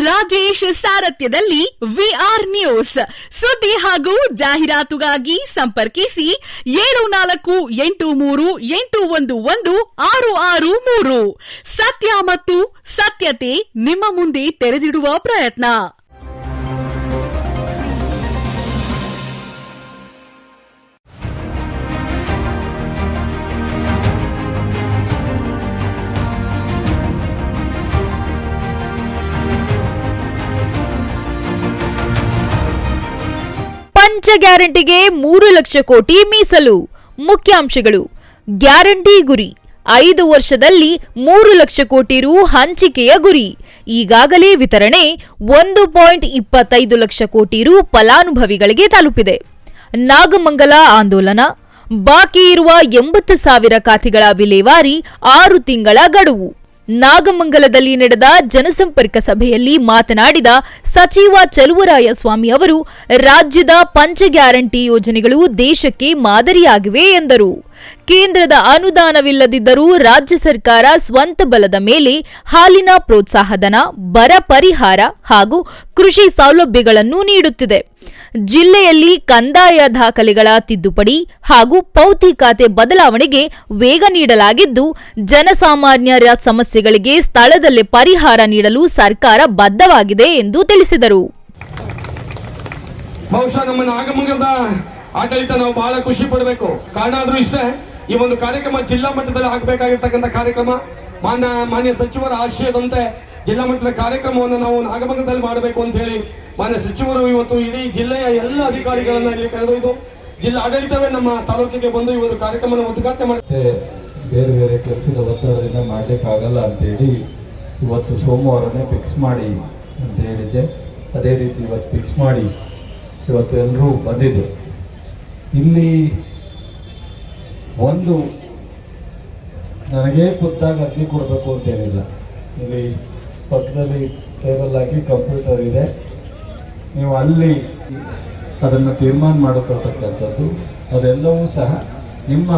ರಾಜೇಶ್ ಸಾರಥ್ಯದಲ್ಲಿ VR news ಸುದ್ದಿ ಹಾಗೂ ಜಾಹೀರಾತುಗಾಗಿ ಸಂಪರ್ಕಿಸಿ 7483811663. ಸತ್ಯ ಮತ್ತು ಸತ್ಯತೆ ನಿಮ್ಮ ಮುಂದೆ ತೆರೆದಿಡುವ ಪ್ರಯತ್ನ. ಪಂಚ ಗ್ಯಾರಂಟಿಗೆ 3 ಲಕ್ಷ ಕೋಟಿ ಮೀಸಲು. ಮುಖ್ಯಾಂಶಗಳು: ಗ್ಯಾರಂಟಿ ಗುರಿ 5 ವರ್ಷದಲ್ಲಿ 3 ಲಕ್ಷ ಕೋಟಿ ರು ಹಂಚಿಕೆಯ ಗುರಿ. ಈಗಾಗಲೇ ವಿತರಣೆ 1.25 ಲಕ್ಷ ಕೋಟಿ ರು ಫಲಾನುಭವಿಗಳಿಗೆ ತಲುಪಿದೆ. ನಾಗಮಂಗಲ ಆಂದೋಲನ ಬಾಕಿ ಇರುವ 80,000 ಖಾತೆಗಳ ವಿಲೇವಾರಿ 6 ತಿಂಗಳ ಗಡುವು. ನಾಗಮಂಗಲದಲ್ಲಿ ನಡೆದ ಜನಸಂಪರ್ಕ ಸಭೆಯಲ್ಲಿ ಮಾತನಾಡಿದ ಸಚಿವ ಚಲುವರಾಯಸ್ವಾಮಿ ಅವರು ರಾಜ್ಯದ ಪಂಚ ಗ್ಯಾರಂಟಿ ಯೋಜನೆಗಳು ದೇಶಕ್ಕೆ ಮಾದರಿಯಾಗಿವೆ ಎಂದರು. ಕೇಂದ್ರದ ಅನುದಾನವಿಲ್ಲದಿದ್ದರೂ ರಾಜ್ಯ ಸರ್ಕಾರ ಸ್ವಂತ ಬಲದ ಮೇಲೆ ಹಾಲಿನ ಪ್ರೋತ್ಸಾಹಧನ, ಬರ ಪರಿಹಾರ ಹಾಗೂ ಕೃಷಿ ಸೌಲಭ್ಯಗಳನ್ನು ನೀಡುತ್ತಿದೆ. ಜಿಲ್ಲೆಯಲ್ಲಿ ಕಂದಾಯ ದಾಖಲೆಗಳ ತಿದ್ದುಪಡಿ ಹಾಗೂ ಪೌತಿ ಖಾತೆ ಬದಲಾವಣೆಗೆ ವೇಗ ನೀಡಲಾಗಿದ್ದು, ಜನಸಾಮಾನ್ಯರ ಸಮಸ್ಯೆಗಳಿಗೆ ಸ್ಥಳದಲ್ಲೇ ಪರಿಹಾರ ನೀಡಲು ಸರ್ಕಾರ ಬದ್ಧವಾಗಿದೆ ಎಂದು ತಿಳಿಸಿದರು. ಬಹುಶಃ ನಮ್ಮ ನಾಗಮಂಗಲದ ಆಡಳಿತ ನಾವು ಬಹಳ ಖುಷಿ ಪಡಬೇಕು. ಕಾರಣ ಆದ್ರೂ ಇಷ್ಟೇ, ಈ ಒಂದು ಕಾರ್ಯಕ್ರಮ ಜಿಲ್ಲಾ ಮಟ್ಟದಲ್ಲಿ ಆಗಬೇಕಾಗಿರ್ತಕ್ಕಂಥ ಕಾರ್ಯಕ್ರಮ. ಮಾನ್ಯ ಸಚಿವರ ಆಶಯದಂತೆ ಜಿಲ್ಲಾ ಮಟ್ಟದ ಕಾರ್ಯಕ್ರಮವನ್ನು ನಾವು ನಾಗಮಂಗಲದಲ್ಲಿ ಮಾಡಬೇಕು ಅಂತ ಹೇಳಿ ಮಾನ್ಯ ಸಚಿವರು ಇವತ್ತು ಇಡೀ ಜಿಲ್ಲೆಯ ಎಲ್ಲ ಅಧಿಕಾರಿಗಳನ್ನ ಇಲ್ಲಿ ಕರೆದೊಯ್ದು ಜಿಲ್ಲಾ ಆಡಳಿತವೇ ನಮ್ಮ ತಾಲೂಕಿಗೆ ಬಂದು ಈ ಒಂದು ಕಾರ್ಯಕ್ರಮ ಉದ್ಘಾಟನೆ ಮಾಡುತ್ತೆ. ಬೇರೆ ಬೇರೆ ಕೆಲಸದ ಒತ್ತಡದಿಂದ ಮಾಡಲಿಕ್ಕಾಗಲ್ಲ ಅಂತೇಳಿ ಇವತ್ತು ಸೋಮವಾರನೇ ಫಿಕ್ಸ್ ಮಾಡಿ ಅಂತ ಹೇಳಿದ್ದೆ. ಅದೇ ರೀತಿ ಇವತ್ತು ಫಿಕ್ಸ್ ಮಾಡಿ ಇವತ್ತು ಎಲ್ಲರೂ ಬಂದಿದ್ದರು. ಇಲ್ಲಿ ಒಂದು ನನಗೆ ಖುದ್ದಾಗಿ ಅರ್ಜಿ ಕೊಡಬೇಕು ಅಂತೇನಿಲ್ಲ. ಇಲ್ಲಿ ಪಕ್ಕದಲ್ಲಿ ಟೇಬಲ್ ಹಾಕಿ ಕಂಪ್ಯೂಟರ್ ಇದೆ, ನೀವು ಅಲ್ಲಿ ಅದನ್ನು ತೀರ್ಮಾನ ಮಾಡಿಕೊಳ್ತಕ್ಕಂಥದ್ದು ಅದೆಲ್ಲವೂ ಸಹ ನಿಮ್ಮ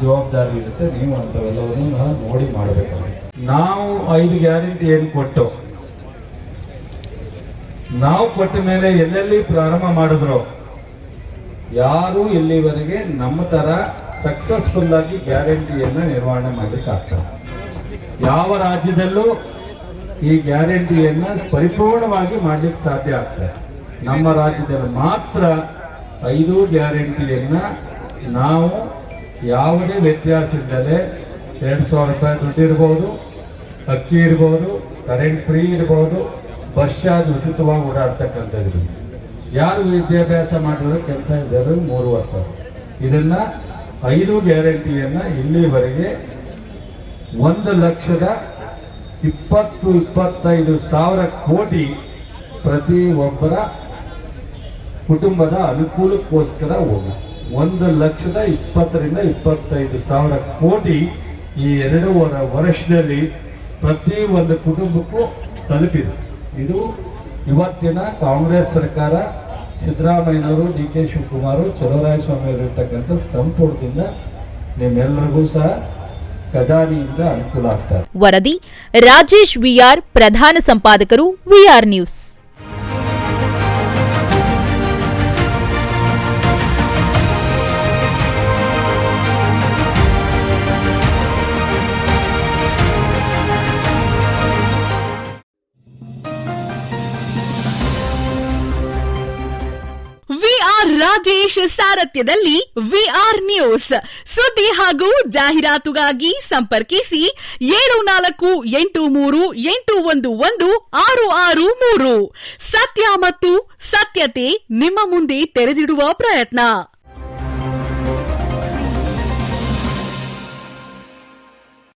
ಜವಾಬ್ದಾರಿ ಇರುತ್ತೆ. ನೀವು ಅಂಥವೆಲ್ಲವನ್ನು ನೋಡಿ ಮಾಡಬೇಕಾಗುತ್ತೆ. ನಾವು 5 ಗ್ಯಾರಂಟಿ ಏನು ಕೊಟ್ಟು ನಾವು ಕೊಟ್ಟ ಮೇಲೆ ಎಲ್ಲೆಲ್ಲಿ ಪ್ರಾರಂಭ ಮಾಡಿದ್ರು ಯಾರು ಇಲ್ಲಿವರೆಗೆ ನಮ್ಮ ಥರ ಸಕ್ಸಸ್ಫುಲ್ ಆಗಿ ಗ್ಯಾರಂಟಿಯನ್ನು ನಿರ್ವಹಣೆ ಮಾಡಲಿಕ್ಕೆ ಆಗ್ತದೆ. ಯಾವ ರಾಜ್ಯದಲ್ಲೂ ಈ ಗ್ಯಾರಂಟಿಯನ್ನು ಪರಿಪೂರ್ಣವಾಗಿ ಮಾಡಲಿಕ್ಕೆ ಸಾಧ್ಯ ಆಗ್ತದೆ. ನಮ್ಮ ರಾಜ್ಯದಲ್ಲಿ ಮಾತ್ರ 5 ಗ್ಯಾರಂಟಿಯನ್ನು ನಾವು ಯಾವುದೇ ವ್ಯತ್ಯಾಸ ಇಲ್ಲದೆ 2,000 ರೂಪಾಯಿ ದುಡ್ಡು ಇರ್ಬೋದು, ಅಕ್ಕಿ ಇರ್ಬೋದು, ಕರೆಂಟ್ ಫ್ರೀ ಇರ್ಬೋದು, ಬಸ್ ಚಾರ್ಜ್ ಉಚಿತವಾಗಿ ಓಡಾಡ್ತಕ್ಕಂಥದ್ದು. ಯಾರು ವಿದ್ಯಾಭ್ಯಾಸ ಮಾಡಿದ್ರು ಕೆಲಸ ಇದ್ದರು 3 ವರ್ಷ. ಇದನ್ನು 5 ಗ್ಯಾರಂಟಿಯನ್ನು ಇಲ್ಲಿವರೆಗೆ 1,25,000 ಕೋಟಿ ಪ್ರತಿ ಒಬ್ಬರ ಕುಟುಂಬದ ಅನುಕೂಲಕ್ಕೋಸ್ಕರ ಹೋಗಿ 1,20,000-25,000 ಕೋಟಿ ಈ 2.5 ವರ್ಷದಲ್ಲಿ ಪ್ರತಿ ಒಂದು ಕುಟುಂಬಕ್ಕೂ ತಲುಪಿದೆ. ಇದು ಇವತ್ತಿನ ಕಾಂಗ್ರೆಸ್ ಸರ್ಕಾರ, ಸಿದ್ದರಾಮಯ್ಯನವರು, ಡಿ.ಕೆ. ಶಿವಕುಮಾರ್, ಚಲುವರಾಯಸ್ವಾಮಿ ಅವರು ಇರ್ತಕ್ಕಂಥ ಸಂಪುಟದಿಂದ ನಿಮ್ಮೆಲ್ಲರಿಗೂ ಸಹ ಖಜಾನೆಯಿಂದ ಅನುಕೂಲ ಆಗ್ತಾರೆ. ವರದಿ ರಾಜೇಶ್ ವಿಆರ್, ಪ್ರಧಾನ ಸಂಪಾದಕರು, ವಿಆರ್ ನ್ಯೂಸ್. ರಾಜೇಶ್ ಸಾರಥ್ಯದಲ್ಲಿ ವಿಆರ್ ನ್ಯೂಸ್ ಸುದ್ದಿ ಹಾಗೂ ಜಾಹೀರಾತುಗಾಗಿ ಸಂಪರ್ಕಿಸಿ 7483811663. ಸತ್ಯ ಮತ್ತು ಸತ್ಯತೆ ನಿಮ್ಮ ಮುಂದೆ ತೆರೆದಿಡುವ ಪ್ರಯತ್ನ.